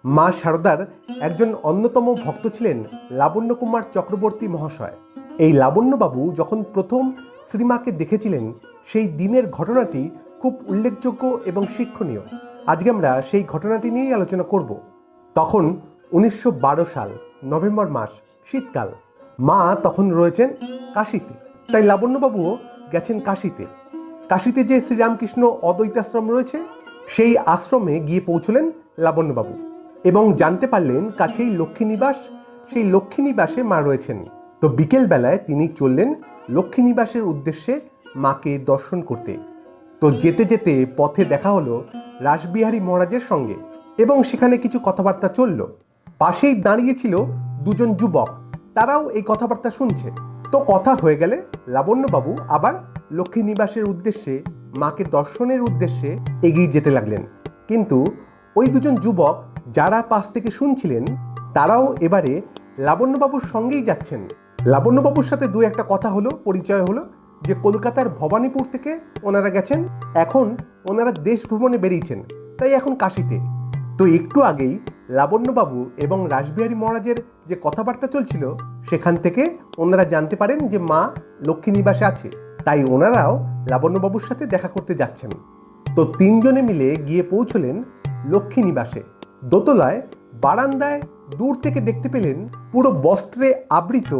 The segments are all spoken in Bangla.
মা শারদার একজন অন্যতম ভক্ত ছিলেন লাবণ্য কুমার চক্রবর্তী মহাশয়। এই লাবণ্যবাবু যখন প্রথম শ্রীমাকে দেখেছিলেন সেই দিনের ঘটনাটি খুব উল্লেখযোগ্য এবং শিক্ষণীয়। আজকে আমরা সেই ঘটনাটি নিয়েই আলোচনা করব। তখন 1912 সাল নভেম্বর মাস, শীতকাল। মা তখন রয়েছেন কাশীতে, তাই লাবণ্যবাবুও গেছেন কাশীতে। কাশীতে যে শ্রীরামকৃষ্ণ অদ্বৈতাশ্রম রয়েছে সেই আশ্রমে গিয়ে পৌঁছলেন লাবণ্যবাবু এবং জানতে পারলেন কাছেই লক্ষ্মীনিবাস, সেই লক্ষ্মীনিবাসে মা রয়েছেন। তো বিকেল বেলায় তিনি চললেন লক্ষ্মীনিবাসের উদ্দেশ্যে মাকে দর্শন করতে। তো যেতে যেতে পথে দেখা হলো রাসবিহারী মহারাজের সঙ্গে এবং সেখানে কিছু কথাবার্তা চলল। পাশেই দাঁড়িয়েছিল দুজন যুবক, তারাও এই কথাবার্তা শুনছে। তো কথা হয়ে গেলে লাবণ্যবাবু আবার লক্ষ্মীনিবাসের উদ্দেশ্যে, মাকে দর্শনের উদ্দেশ্যে এগিয়ে যেতে লাগলেন। কিন্তু ওই দুজন যুবক যারা পাশ থেকে শুনছিলেন তারাও এবারে লাবণ্যবাবুর সঙ্গেই যাচ্ছেন। লাবণ্যবাবুর সাথে দু একটা কথা হলো, পরিচয় হলো যে কলকাতার ভবানীপুর থেকে ওনারা গেছেন, এখন ওনারা দেশ ভ্রমণে বেরিয়েছেন, তাই এখন কাশীতে। তো একটু আগেই লাবণ্যবাবু এবং রাসবিহারী মহারাজের যে কথাবার্তা চলছিল সেখান থেকে ওনারা জানতে পারেন যে মা লক্ষ্মীনিবাসে আছে, তাই ওনারাও লাবণ্যবাবুর সাথে দেখা করতে যাচ্ছেন। তো তিনজনে মিলে গিয়ে পৌঁছলেন লক্ষ্মীনিবাসে। দোতলায় বারান্দায় দূর থেকে দেখতে পেলেন পুরো বস্ত্রে আবৃত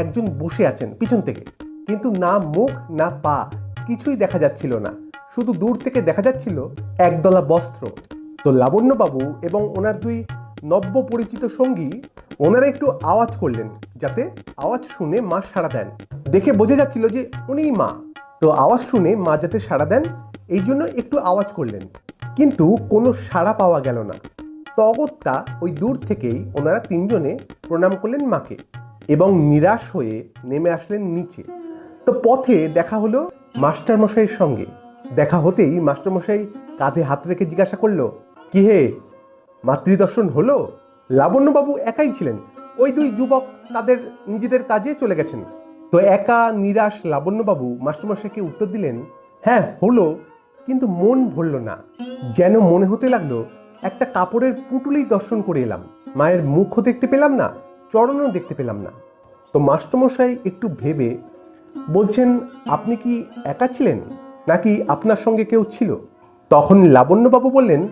একজন বসে আছেন পিছন থেকে, কিন্তু না মুখ না পা কিছুই দেখা যাচ্ছিল না, শুধু দূর থেকে দেখা যাচ্ছিল একদলা বস্ত্র। তো লাবণ্যবাবু এবং ওনার দুই নব্য পরিচিত সঙ্গী ওনারা একটু আওয়াজ করলেন, যাতে আওয়াজ শুনে মা সাড়া দেন। দেখে বোঝা যাচ্ছিল যে উনিই মা। তো আওয়াজ শুনে মা যাতে সাড়া দেন এই জন্য একটু আওয়াজ করলেন, কিন্তু কোনো সাড়া পাওয়া গেল না। তো অগত্যা ওই দূর থেকেই ওনারা তিনজনে প্রণাম করলেন মাকে এবং নিরাশ হয়ে নেমে আসলেন নিচে। তো পথে দেখা হলো মাস্টারমশাইয়ের সঙ্গে। দেখা হতেই মাস্টারমশাই কাঁধে হাত রেখে জিজ্ঞাসা করলো, কি হে, মাতৃদর্শন হলো? লাবণ্যবাবু একাই ছিলেন, ওই দুই যুবক তাদের নিজেদের কাজে চলে গেছেন। তো একা নিরাশ লাবণ্যবাবু মাস্টারমশাইকে উত্তর দিলেন, হ্যাঁ হলো, কিন্তু মন ভরল না। যেন মনে হতে লাগলো একটা কাপড়ের পুটুলি দর্শন করে এলাম, মায়ের মুখও দেখতে পেলাম না, চরণও দেখতে পেলাম না। তো মাস্টারমশাই একটু ভেবে বলছেন, আপনি কি একা ছিলেন নাকি আপনার সঙ্গে কেউ ছিল? তখন লাবণ্যবাবু বললেন,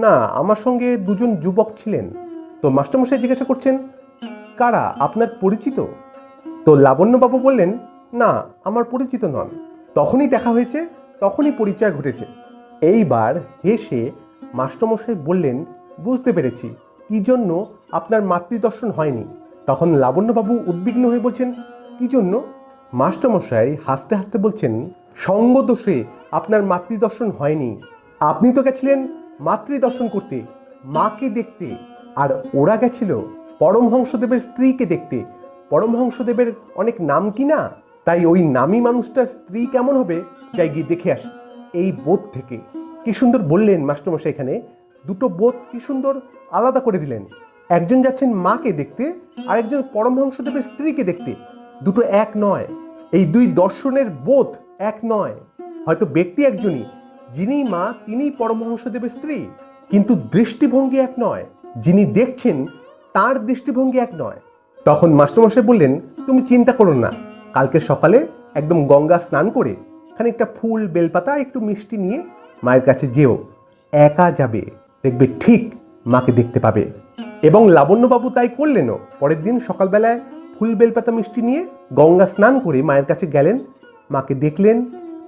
না, আমার সঙ্গে দুজন যুবক ছিলেন। তো মাস্টারমশাই জিজ্ঞাসা করছেন, কারা, আপনার পরিচিত? তো লাবণ্যবাবু বললেন, না, আমার পরিচিত নন, তখনই দেখা হয়েছে, তখনই পরিচয় ঘটেছে। এইবার হেসে মাস্টারমশাই বললেন, বুঝতে পেরেছি কি জন্য আপনার মাতৃদর্শন হয়নি। তখন লাবণ্যবাবু উদ্বিগ্ন হয়ে বলছেন, কি জন্য? মাস্টারমশাই হাসতে হাসতে বলছেন, সঙ্গদোষে আপনার মাতৃদর্শন হয়নি। আপনি তো গেছিলেন মাতৃদর্শন করতে, মাকে দেখতে, আর ওরা গেছিল পরমহংসদেবের স্ত্রীকে দেখতে। পরমহংসদেবের অনেক নাম কি না, তাই ওই নামী মানুষটার স্ত্রী কেমন হবে যাই গিয়ে দেখে আসি, এই বোধ থেকে। কি সুন্দর বললেন মাস্টারমশাই, এখানে দুটো বোধ কি সুন্দর আলাদা করে দিলেন। একজন যাচ্ছেন মাকে দেখতে, আর একজন পরমহংসদেবের স্ত্রীকে দেখতে, দুটো এক নয়। এই দুই দর্শনের বোধ এক নয়। হয়তো ব্যক্তি একজনই, যিনি মা তিনিই পরমহংসদেবের স্ত্রী, কিন্তু দৃষ্টিভঙ্গি এক নয়। যিনি দেখছেন তার দৃষ্টিভঙ্গি এক নয়। তখন মাস্টারমশাই বললেন, তুমি চিন্তা করো না, কালকে সকালে একদম গঙ্গা স্নান করে খানিকটা ফুল, বেলপাতা, একটু মিষ্টি নিয়ে মায়ের কাছে যেও, একা যাবে, দেখবে ঠিক মাকে দেখতে পাবে। এবং লাবণ্যবাবু তাই করলেনও। পরের দিন সকালবেলায় ফুল, বেলপাতা, মিষ্টি নিয়ে গঙ্গা স্নান করে মায়ের কাছে গেলেন, মাকে দেখলেন,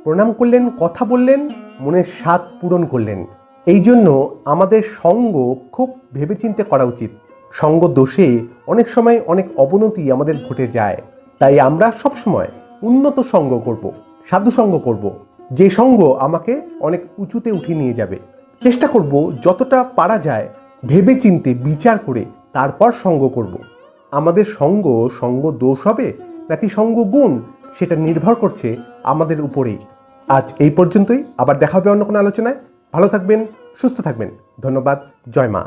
প্রণাম করলেন, কথা বললেন, মনের স্বাদ পূরণ করলেন। এই জন্য আমাদের সঙ্গ খুব ভেবেচিন্তে করা উচিত। সঙ্গ দোষে অনেক সময় অনেক অবনতি আমাদের ঘটে যায়। তাই আমরা সবসময় উন্নত সঙ্গ করব, সাধু সঙ্গ করব, যে সঙ্গ আমাকে অনেক উঁচুতে উঠিয়ে নিয়ে যাবে। চেষ্টা করব যতটা পারা যায় ভেবেচিন্তে বিচার করে তারপর সঙ্গ করব। আমাদের সঙ্গ দোষ হবে নাকি সঙ্গ গুণ, সেটা নির্ভর করছে আমাদের উপরেই। আজ এই পর্যন্তই, আবার দেখা হবে অন্য কোনো আলোচনায়। ভালো থাকবেন, সুস্থ থাকবেন। ধন্যবাদ। জয় মা।